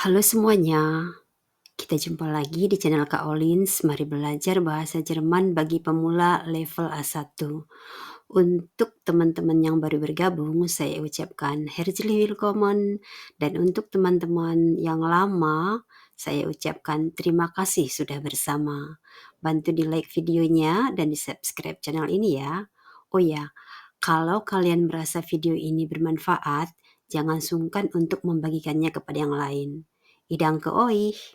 Halo semuanya, kita jumpa lagi di channel Kak Olins. Mari belajar bahasa Jerman bagi pemula level A1. Untuk teman-teman yang baru bergabung, saya ucapkan herzlich willkommen. Dan untuk teman-teman yang lama, saya ucapkan terima kasih sudah bersama. Bantu di like videonya dan di subscribe channel ini ya. Oh ya, kalau kalian merasa video ini bermanfaat, jangan sungkan untuk membagikannya kepada yang lain. Danke euch.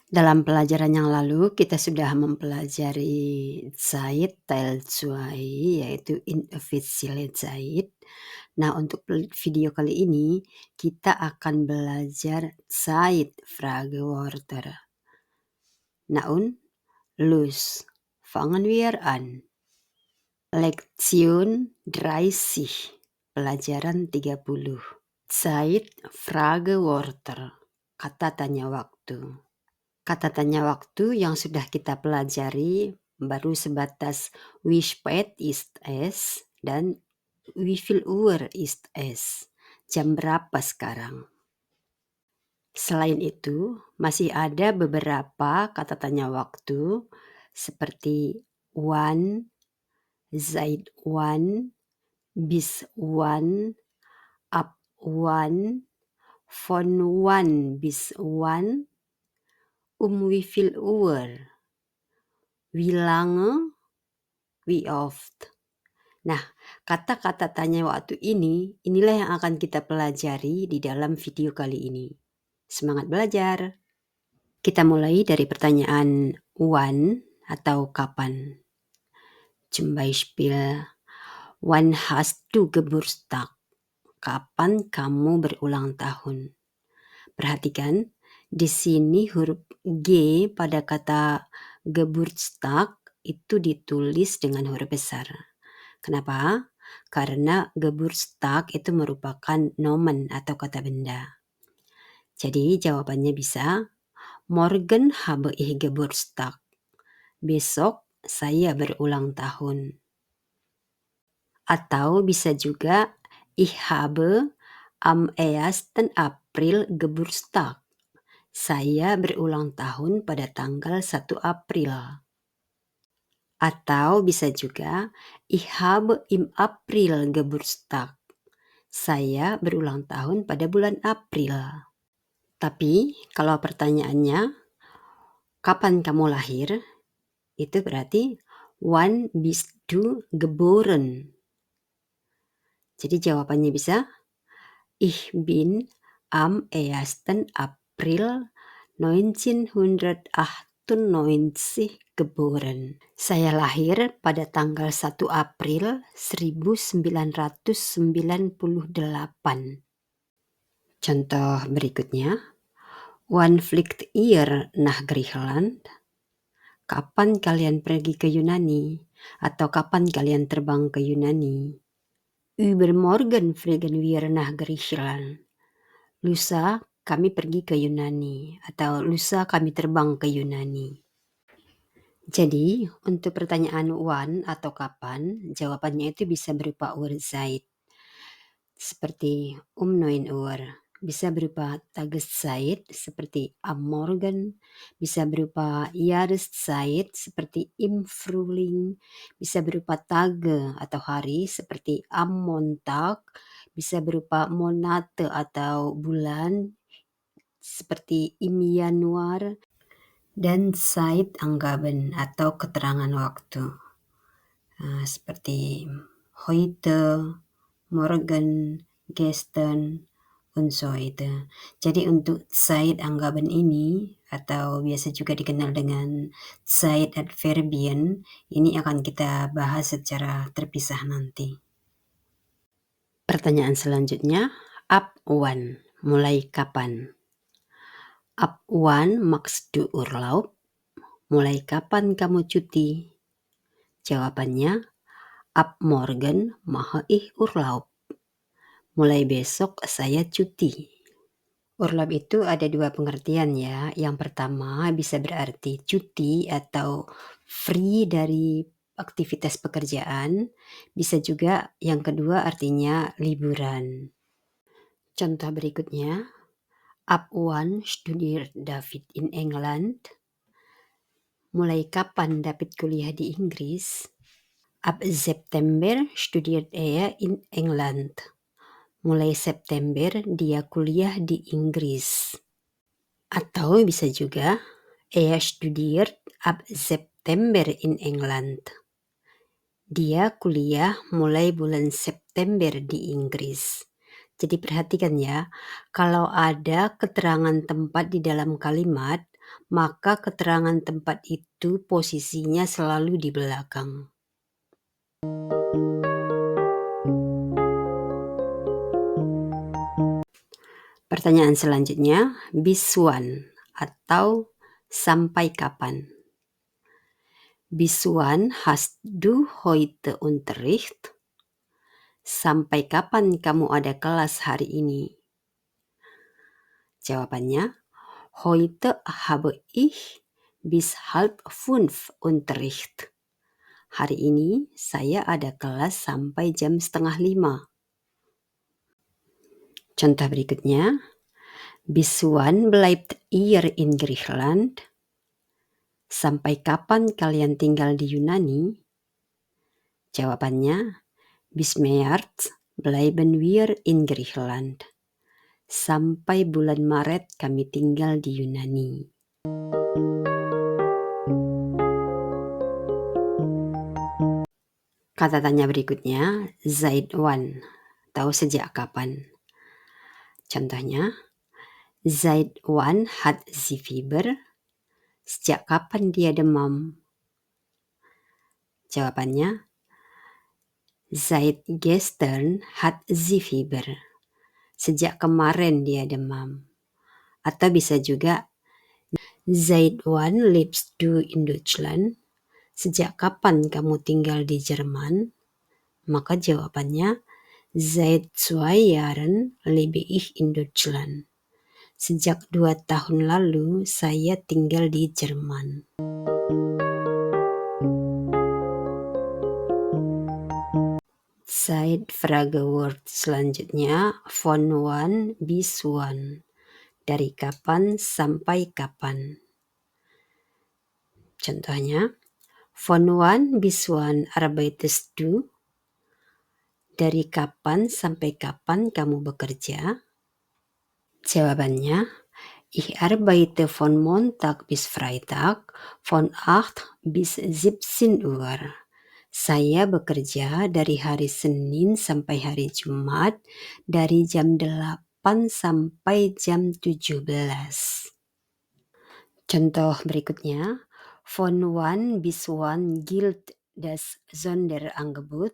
Dalam pelajaran yang lalu kita sudah mempelajari Zeit Teil 2 yaitu inoffizielle Zeit. Nah, untuk video kali ini kita akan belajar Zeit Fragewörter. Nah und los, fangen wir an. Lektion 30, pelajaran 30. Zeit Fragewörter, kata tanya waktu. Kata tanya waktu yang sudah kita pelajari baru sebatas wie spät ist es dan wie viel Uhr ist es. Jam berapa sekarang? Selain itu, masih ada beberapa kata tanya waktu seperti wann, seit wann, bis wann, ab wann, von wann bis wann, wie viel Uhr, wie lange, wie oft. Nah, kata-kata tanya waktu inilah yang akan kita pelajari di dalam video kali ini. Semangat belajar! Kita mulai dari pertanyaan wann atau kapan. Zum Beispiel, wann hast du Geburtstag? Kapan kamu berulang tahun? Perhatikan, di sini huruf G pada kata Geburtstag itu ditulis dengan huruf besar. Kenapa? Karena Geburtstag itu merupakan nomen atau kata benda. Jadi jawabannya bisa, morgen habe ich Geburtstag. Besok saya berulang tahun. Atau bisa juga, ich habe am 1. April Geburtstag. Saya berulang tahun pada tanggal 1 April. Atau bisa juga, ich habe im April Geburtstag. Saya berulang tahun pada bulan April. Tapi kalau pertanyaannya, kapan kamu lahir? Itu berarti, wann bist du geboren? Jadi jawabannya bisa, ich bin am 1. April 1998 geboren. Saya lahir pada tanggal 1 April 1998. Contoh berikutnya, wann fliegt ihr nach Griechenland? Kapan kalian pergi ke Yunani? Atau kapan kalian terbang ke Yunani? Übermorgen fliegen wir nach Griechenland. Lusa kami pergi ke Yunani, atau lusa kami terbang ke Yunani. Jadi, untuk pertanyaan wann atau kapan, jawabannya itu bisa berupa Uhrzeit. Seperti 9 Uhr. Bisa berupa Tageszeit seperti am Morgen, bisa berupa Jahreszeit seperti im Frühling, bisa berupa Tage atau hari seperti am Montag, bisa berupa Monate atau bulan seperti im Januar, dan Zeitangaben atau keterangan waktu seperti heute, morgen, gestern, und so weiter. Jadi untuk Zeitangaben ini atau biasa juga dikenal dengan Zeitadverbien, ini akan kita bahas secara terpisah nanti. Pertanyaan selanjutnya, ab wann, mulai kapan? Ab wann machst du Urlaub? Mulai kapan kamu cuti? Jawabannya, ab morgen mache ich Urlaub. Mulai besok saya cuti. Urlaub itu ada dua pengertian ya. Yang pertama bisa berarti cuti atau free dari aktivitas pekerjaan. Bisa juga yang kedua artinya liburan. Contoh berikutnya, Ab wann studiert David in England? Mulai kapan David kuliah di Inggris? Ab September studiert er in England. Mulai September dia kuliah di Inggris. Atau bisa juga, er studiert ab September in England. Dia kuliah mulai bulan September di Inggris. Jadi perhatikan ya, kalau ada keterangan tempat di dalam kalimat, maka keterangan tempat itu posisinya selalu di belakang. Pertanyaan selanjutnya, bis wann atau sampai kapan? Bis wann hast du heute Unterricht? Sampai kapan kamu ada kelas hari ini? Jawabannya, heute habe ich bis 4:30 Unterricht. Hari ini saya ada kelas sampai jam 4:30. Contoh berikutnya, bis wann bleibt ihr in Griechenland? Sampai kapan kalian tinggal di Yunani? Jawabannya, bis März bleiben wir in Griechenland. Sampai bulan Maret kami tinggal di Yunani. Kata tanya berikutnya, seit wann, tahu sejak kapan. Contohnya, seit wann hat sie Fieber? Sejak kapan dia demam? Jawabannya, seit gestern hat sie Fieber. Sejak kemarin dia demam. Atau bisa juga, seit wann lebst du in Deutschland? Sejak kapan kamu tinggal di Jerman? Maka jawabannya, seit 2 Jahren lebe ich in Deutschland. Sejak 2 tahun lalu saya tinggal di Jerman. Zeitfragewort selanjutnya, von wann bis wann. Dari kapan sampai kapan. Contohnya, von wann bis wann arbeitest du? Dari kapan sampai kapan kamu bekerja? Jawabannya, ich arbeite von Montag bis Freitag von 8 bis 17 Uhr. Saya bekerja dari hari Senin sampai hari Jumat dari jam 8 sampai jam 17. Contoh berikutnya, von wann bis wann gilt das Sonderangebot?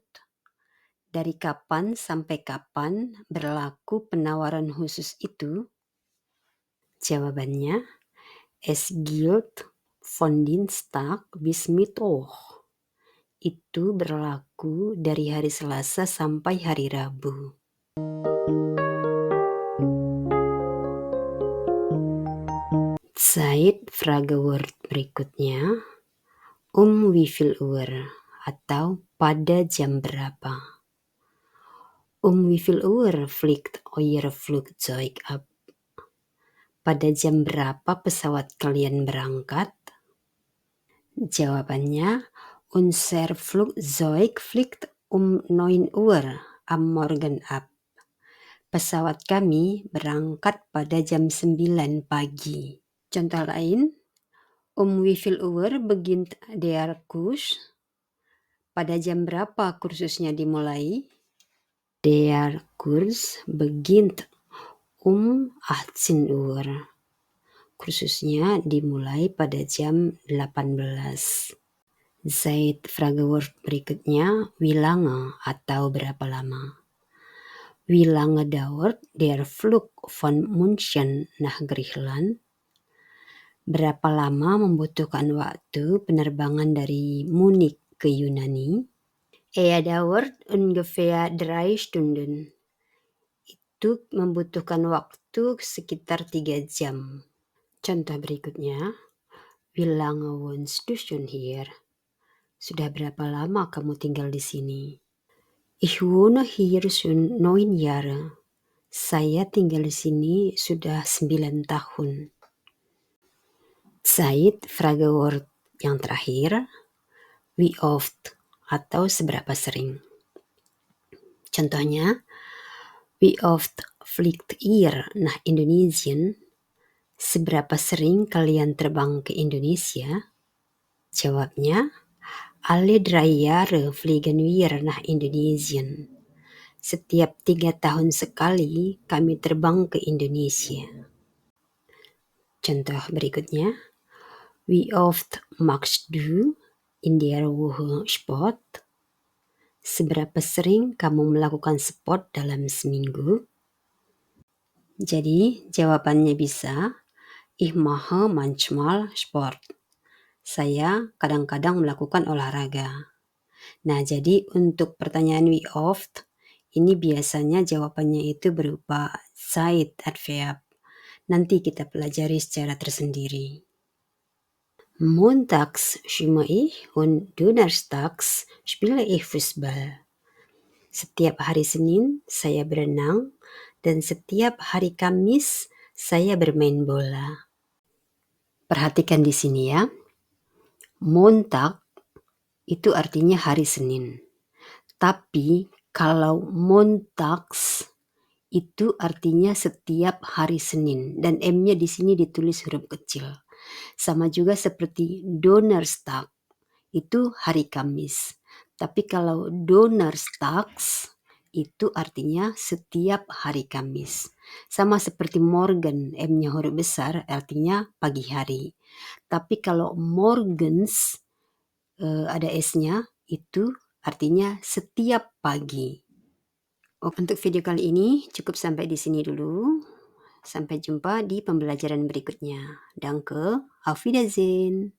Dari kapan sampai kapan berlaku penawaran khusus itu? Jawabannya, es gilt von Dienstag bis Mittwoch. Itu berlaku dari hari Selasa sampai hari Rabu. Zeitfragewort berikutnya, wie viel Uhr atau pada jam berapa. Wie viel Uhr fliegt euer Flugzeug ab? Pada jam berapa pesawat kalian berangkat? Jawabannya, unser Flugzeug fliegt 9 Uhr am Morgen ab. Pesawat kami berangkat pada jam 9 pagi. Contoh lain, wie viel Uhr beginnt der Kurs? Pada jam berapa kursusnya dimulai? Der Kurs beginnt 18 Uhr. Kursusnya dimulai pada jam 18. Zeitfragewort berikutnya, wie lange atau berapa lama. Wie lange dauert der Flug von München nach Griechenland? Berapa lama membutuhkan waktu penerbangan dari Munich ke Yunani? Dauert ungefähr 3 Stunden. Itu membutuhkan waktu sekitar 3 jam. Contoh berikutnya, wie lange wohnst du schon hier? Sudah berapa lama kamu tinggal di sini? Ich wohne hier schon 9 Jahre. Saya tinggal di sini sudah 9 tahun. Zeit Frageword yang terakhir, wie oft atau seberapa sering. Contohnya, wie oft fliegt ihr nach Indonesien? Seberapa sering kalian terbang ke Indonesia? Jawabnya, alle 3 Jahre fliegen wir nach Indonesien. Setiap 3 tahun sekali kami terbang ke Indonesia. Contoh berikutnya, wie oft machst du in der Woche Sport? Seberapa sering kamu melakukan sport dalam seminggu? Jadi jawabannya bisa, ich mache manchmal Sport. Saya kadang-kadang melakukan olahraga. Nah, jadi untuk pertanyaan wie oft, ini biasanya jawabannya itu berupa Zeitadverb. Nanti kita pelajari secara tersendiri. Montags schwimme ich und donnerstags spiele ich Fußball. Setiap hari Senin saya berenang dan setiap hari Kamis saya bermain bola. Perhatikan di sini ya. Montag itu artinya hari Senin. Tapi kalau montags itu artinya setiap hari Senin dan M-nya di sini ditulis huruf kecil. Sama juga seperti Donnerstag itu hari Kamis. Tapi kalau Donnerstags itu artinya setiap hari Kamis. Sama seperti morgen, M-nya huruf besar artinya pagi hari. Tapi kalau morgens ada S-nya itu artinya setiap pagi. Untuk video kali ini cukup sampai di sini dulu. Sampai jumpa di pembelajaran berikutnya. Danke, auf Wiedersehen.